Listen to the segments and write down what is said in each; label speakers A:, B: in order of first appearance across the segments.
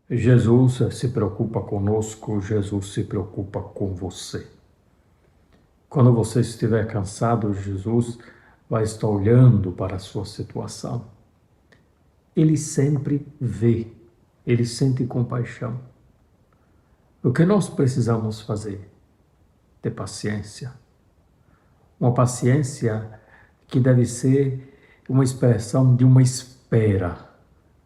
A: Jesus se preocupa conosco, Jesus se preocupa com você. Quando você estiver cansado, Jesus vai estar olhando para a sua situação. Ele sempre vê, ele sente compaixão. O que nós precisamos fazer? Ter paciência. Uma paciência que deve ser uma expressão de uma espera,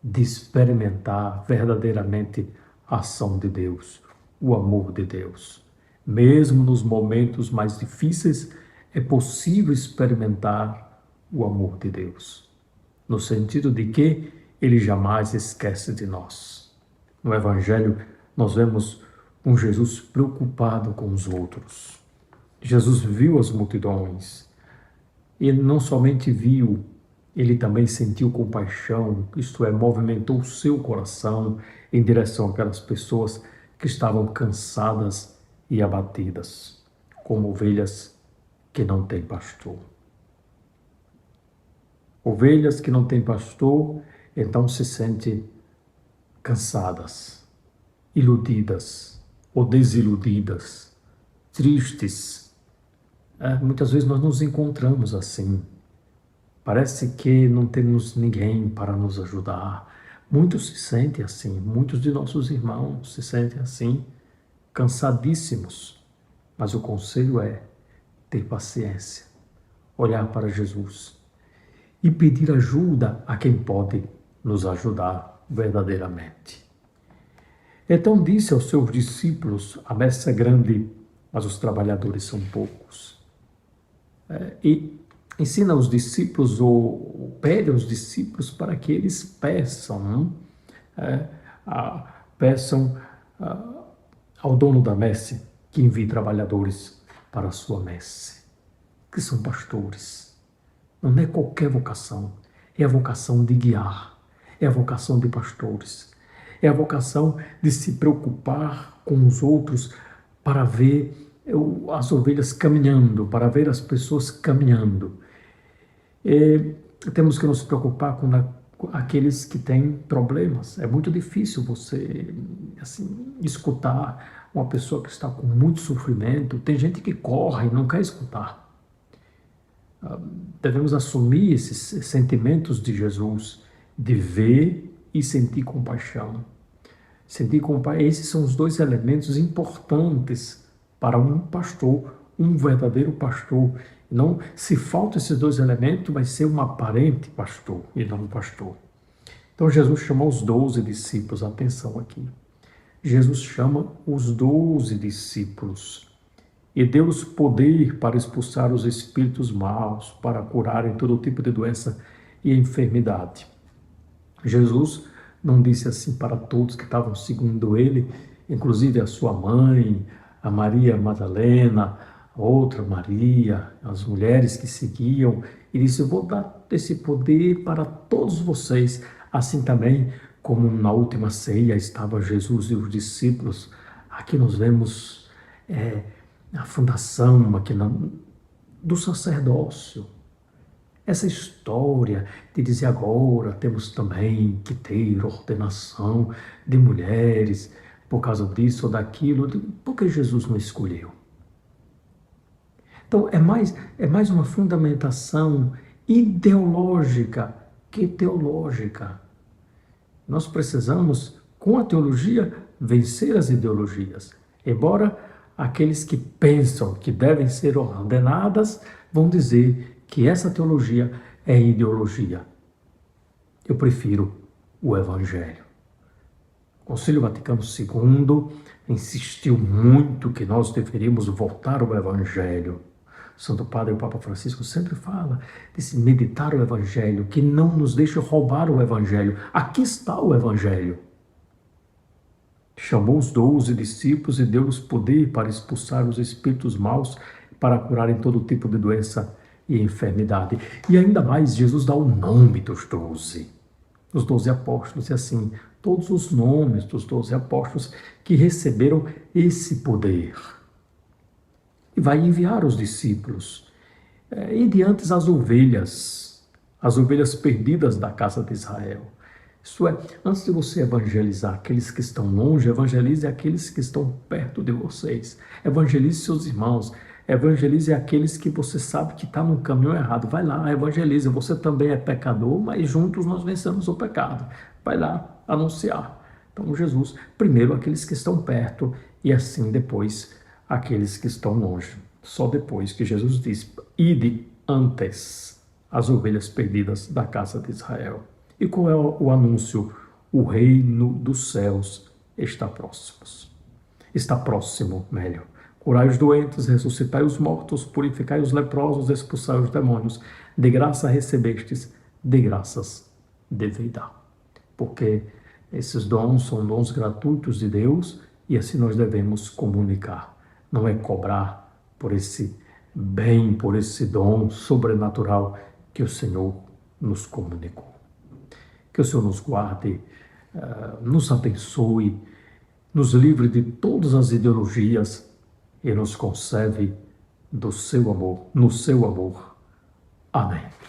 A: de experimentar verdadeiramente a ação de Deus, o amor de Deus. Mesmo nos momentos mais difíceis, é possível experimentar o amor de Deus, no sentido de que Ele jamais esquece de nós. No Evangelho, nós vemos um Jesus preocupado com os outros. Jesus viu as multidões. Ele não somente viu, ele também sentiu compaixão, isto é, movimentou o seu coração em direção àquelas pessoas que estavam cansadas e abatidas, como ovelhas que não têm pastor. Ovelhas que não têm pastor, então se sentem cansadas, iludidas ou desiludidas, tristes. Muitas vezes nós nos encontramos assim. Parece que não temos ninguém para nos ajudar. Muitos se sentem assim, muitos de nossos irmãos se sentem assim, cansadíssimos. Mas o conselho é ter paciência, olhar para Jesus e pedir ajuda a quem pode nos ajudar verdadeiramente. Então disse aos seus discípulos: a messe é grande, mas os trabalhadores são poucos. E ensina os discípulos, ou pede aos discípulos para que eles peçam, peçam ao dono da messe que envie trabalhadores para a sua messe, que são pastores. Não é qualquer vocação, é a vocação de guiar, é a vocação de pastores, é a vocação de se preocupar com os outros para ver as ovelhas caminhando, para ver as pessoas caminhando. Temos que nos preocupar com aqueles que têm problemas. É muito difícil você escutar uma pessoa que está com muito sofrimento. Tem gente que corre e não quer escutar. Devemos assumir esses sentimentos de Jesus, de ver e sentir compaixão. Sentir compaixão, esses são os dois elementos importantes para um pastor, um verdadeiro pastor. Não, se faltam esses dois elementos, vai ser um aparente pastor e não um pastor. Então Jesus chamou os 12 discípulos, atenção aqui. Jesus chama os 12 discípulos e deu-lhes poder para expulsar os espíritos maus, para curarem todo tipo de doença e enfermidade. Jesus não disse assim para todos que estavam seguindo ele, inclusive a sua mãe, a Maria Madalena, outra Maria, as mulheres que seguiam, e disse: eu vou dar esse poder para todos vocês, assim também como na última ceia estava Jesus e os discípulos. Aqui nós vemos a fundação aqui do sacerdócio. Essa história de dizer agora temos também que ter ordenação de mulheres por causa disso ou daquilo, porque Jesus não escolheu. Então é mais uma fundamentação ideológica que teológica. Nós precisamos, com a teologia, vencer as ideologias. Embora aqueles que pensam que devem ser ordenadas vão dizer que essa teologia é ideologia. Eu prefiro o Evangelho. O Concílio Vaticano II insistiu muito que nós deveríamos voltar ao Evangelho. Santo Padre, o Papa Francisco sempre fala de se meditar o Evangelho, que não nos deixe roubar o Evangelho. Aqui está o Evangelho. Chamou os 12 discípulos e deu-lhes poder para expulsar os espíritos maus, para curarem todo tipo de doença e enfermidade. E ainda mais, Jesus dá o nome dos 12. Os 12 apóstolos, e assim, todos os nomes dos 12 apóstolos que receberam esse poder. E vai enviar os discípulos. E diante as ovelhas perdidas da casa de Israel. Isto é, antes de você evangelizar aqueles que estão longe, evangelize aqueles que estão perto de vocês. Evangelize seus irmãos. Evangelize aqueles que você sabe que está no caminho errado. Vai lá, evangelize. Você também é pecador, mas juntos nós vencemos o pecado. Vai lá anunciar. Então, Jesus, primeiro aqueles que estão perto e assim depois aqueles que estão longe. Só depois que Jesus diz: ide antes as ovelhas perdidas da casa de Israel. E qual é o anúncio? O reino dos céus está próximo. Está próximo, melhor. Curai os doentes, ressuscitai os mortos, purificai os leprosos, expulsai os demônios. De graça recebestes, de graças devei dar. Porque esses dons são dons gratuitos de Deus e assim nós devemos comunicar. Não é cobrar por esse bem, por esse dom sobrenatural que o Senhor nos comunicou. Que o Senhor nos guarde, nos abençoe, nos livre de todas as ideologias e nos conserve do seu amor, no seu amor. Amém.